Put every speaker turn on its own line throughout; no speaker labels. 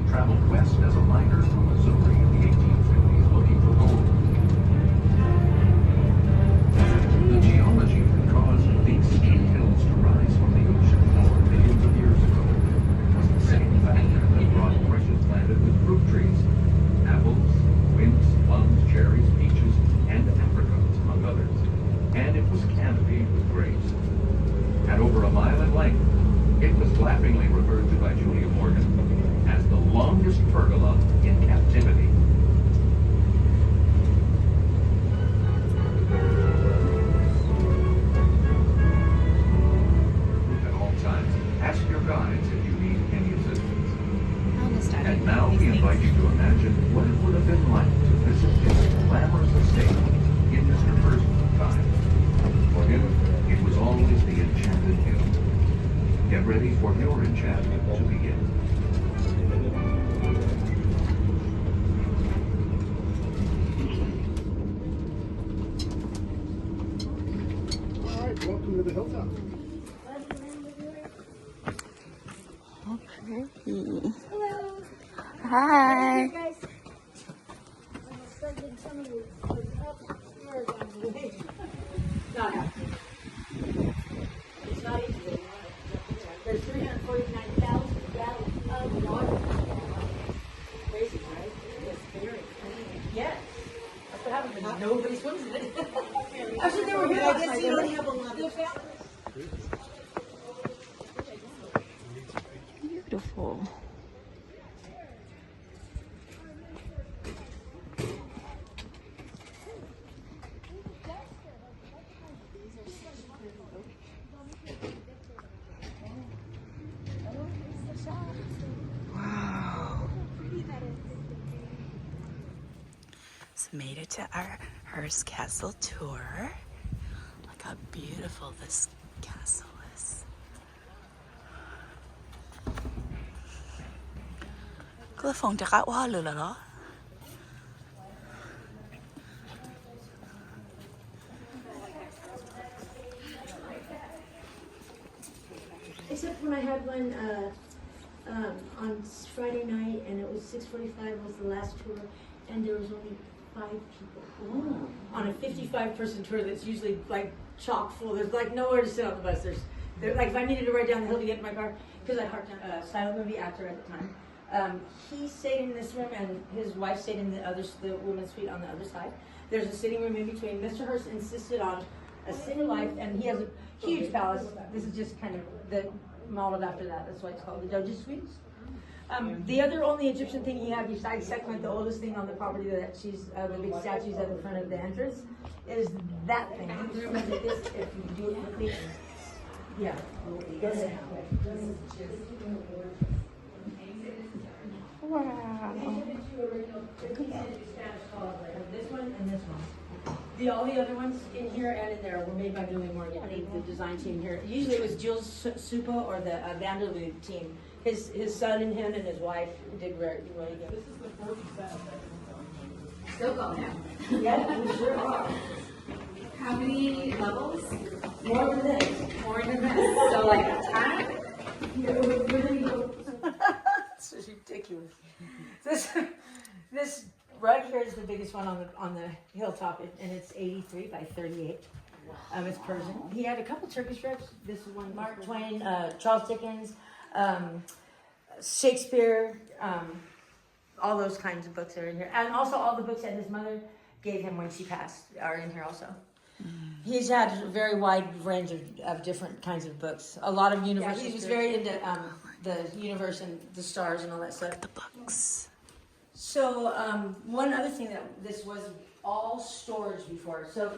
traveled west as a miner from Missouri in the 1850s looking for gold. The geology that caused these steep hills to rise from the ocean floor millions of years ago was the same factor that brought precious planted with fruit trees, apples, quince, plums, cherries, peaches, and apricots, among others. And it was canopied with grapes. At over a mile in length, it was laughingly referred to by Julia Morgan as the longest pergola in captivity. At all times, ask your guides if you need any assistance. And now we invite you to imagine what it would have been like to visit his glamorous estate in Mr. Hearst's time. For him, it was always the enchanted hill. Get ready for your enchantment to begin.
All right, welcome to the hilltop.
Hello.
Hi.
Guys. I'm expecting some of you to help her down the way. Not happening. It's not easy. There's 349,000 gallons of water. Crazy, right? It's very clean. Yes. That's what happens when nobody swims in it. Actually, they were here last night. They only have 11.
Beautiful. Wow. So made it to our Hearst Castle tour. Look how beautiful this castle is. Cái phòng trạc á quá lửa là đó.
Except when I had one on Friday night, and it was 6:45 was the last tour, and there was only 5 people. On a 55-person tour that's usually like chock full. There's like nowhere to sit on the bus. There's like if I needed to ride down the hill to get in my car, because I harked on a silent movie actor at the time. He stayed in this room, and his wife stayed in the women's suite on the other side. There's a sitting room in between. Mr. Hearst insisted on a single life, and he has a huge palace. This is just kind of modeled after that. That's why it's called the Doge's Suites. The other only Egyptian thing he had besides Sekhmet, the oldest thing on the property that she's the big statues at the front of the entrance, is that thing. The room is like this. If you do it quickly, yeah, yes.
Wow.
This one and this one. All the other ones in here and in there were made by Julie Morgan, the design team here. Usually it was Jules Supa or the Vanderloo team. His son and him and his wife did really good. This is the 47th. Still going out. Yeah, we sure are.
How many levels?
More than this.
More than this. So like 10?
Yeah, it was really good. This is ridiculous. This right here is the biggest one on the hilltop, and it's 83 by 38. It's Persian. He had a couple Turkish reps. This one, Mark Twain, Charles Dickens, Shakespeare, all those kinds of books are in here, and also all the books that his mother gave him when she passed are in here also. He's had a very wide range of different kinds of books. A lot of universe. He was very into the universe and the stars and all that stuff.
The books.
So one other thing that this was all storage before. So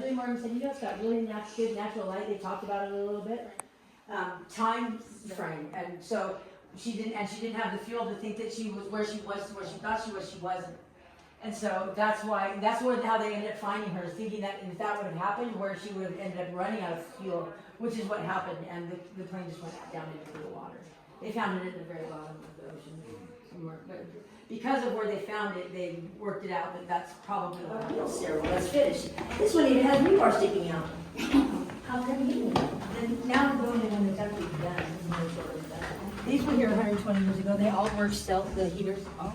Julie Morgan said, you guys got really good natural light. They talked about it a little bit. Time frame, and so she didn't have the fuel to think that she was where she thought she was, she wasn't. And so that's how they ended up finding her, thinking that if that would have happened, where she would have ended up running out of fuel, which is what happened, and the plane just went down into the water. They found it at the very bottom of the ocean somewhere, but because of where they found it, they worked it out that that's probably what the stairwell was finished. This one even has rebar sticking out. How convenient. And now we're going in when it's actually done. These these were here 120 years ago. They all work still, the heaters.
Oh.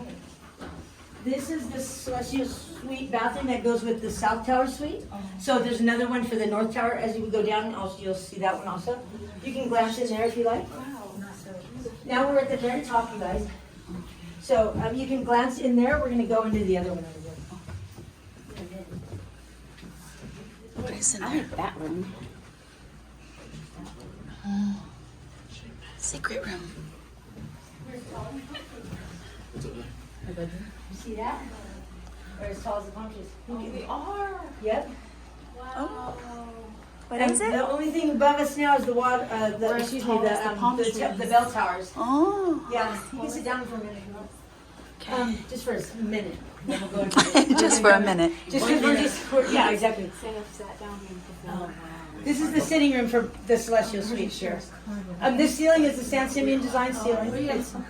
This is the Celestial Suite bathroom that goes with the South Tower suite. So there's another one for the North Tower. As you go down, also, you'll see that one also. You can glance in there if you like. Now we're at the very top, you guys. So you can glance in there. We're going to go into the other one over there.
What is in
I
there?
like that one.
Secret room.
You see that? They're as tall as the palm trees.
We are.
Yep.
Oh. What
And
is it?
the only thing above us now is the water. Excuse me, the bell towers.
Oh.
Yeah, you can sit down for a minute if you want. Just for a minute. Then we'll go into it.
Just for a minute.
Just because yeah, exactly.
Sat down here before.
This is the sitting room for the Celestial Suite here. This ceiling is the San Simeon design ceiling.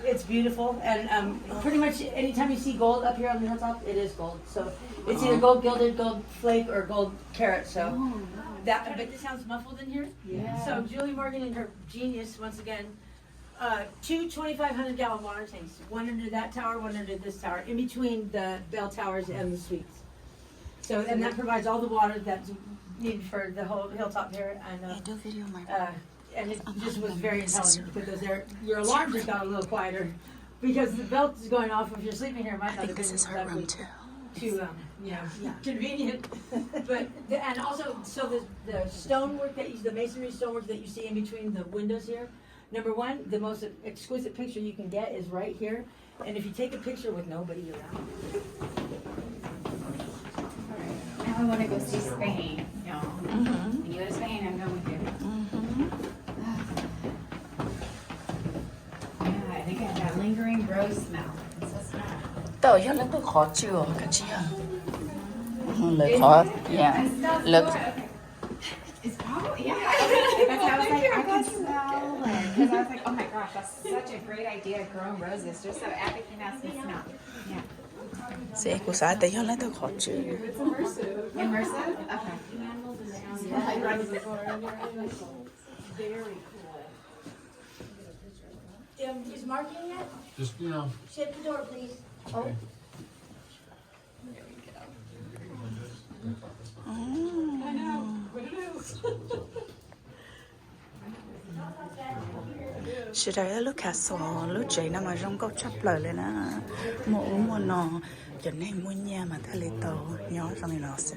It's beautiful, and pretty much anytime you see gold up here on the hilltop, it is gold. So it's either gold gilded, gold flake, or gold carat. So that, but this sounds muffled in here.
Yeah.
So Julie Morgan and her genius once again. Two 2,500-gallon water tanks, one under that tower, one under this tower, in between the bell towers and the suites. So, and that provides all the water that's needed for the whole hilltop here.
Do video, Mark.
And it just was very intelligent because your alarm just got a little quieter because the belt is going off. If you're sleeping here, it might
I
not
think
have
this
been
is her room
exactly
too.
too convenient. But and also, so the stonework the masonry stonework that you see in between the windows here. Number one, the most exquisite picture you can get is right here. And if you take a picture with nobody around.
Now I want to go see Spain, y'all.
Mm-hmm.
When you go to Spain, I'm going with you. Yeah, I think I have that lingering gross smell. It's so smell.
Tao yo lấy tôi khó chịu cả chị à. Lấy khó, yeah. Look.
It's probably, yeah. Because I was like, I can smell it. Because I was like, oh my gosh, that's such a great idea, growing roses, just so everything else can smell. Yeah.
Sẽ của xã tao yo lấy tôi khó chịu.
Immersive? Okay.
Is Mark in yet?
Just, you know.
Shut the door, please. Oh.
Chị thấy lúc cá sấu lúc chị nằm ở trong câu chấp lời lên á mua nọ cho nên mua nhà mà ta lấy tàu nhỏ xong rồi nó sẽ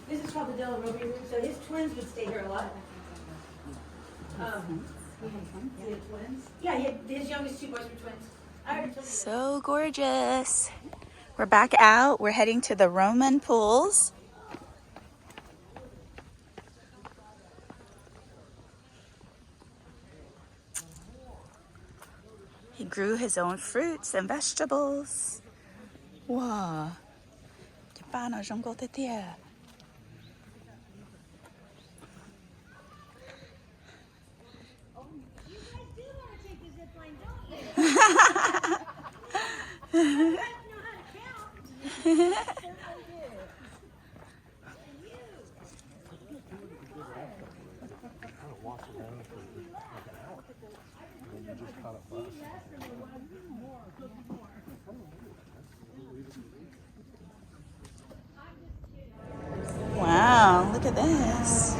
This is called the Della Robbie room. So his twins would stay here a lot. He had twins? Yeah, his youngest two boys were twins. I already told you.
so gorgeous. We're back out. We're heading to the Roman pools. He grew his own fruits and vegetables. Wow. Cái ba nó trong cô thế kia. Wow, look at this.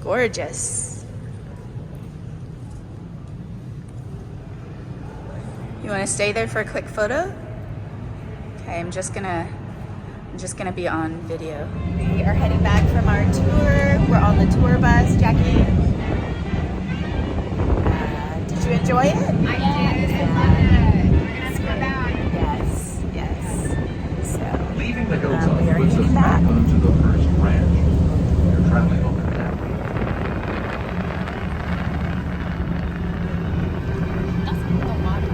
Gorgeous. You want to stay there for a quick photo? Okay, I'm just gonna be on video. We are heading back from our tour. We're on the tour bus. Jackie, did you enjoy it?
I did. I love it. We're going to have to go back.
Yes. So
Leaving the hilltop
we are
puts us
heading
back
back.
onto the Hearst ranch. You're traveling over the map.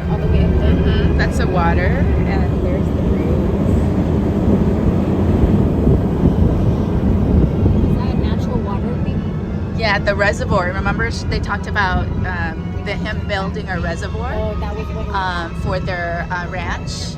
All the way up there.
That's the water, and there's the bridge. at the reservoir. Remember they talked about him building a reservoir
Oh, that was one of
for their ranch.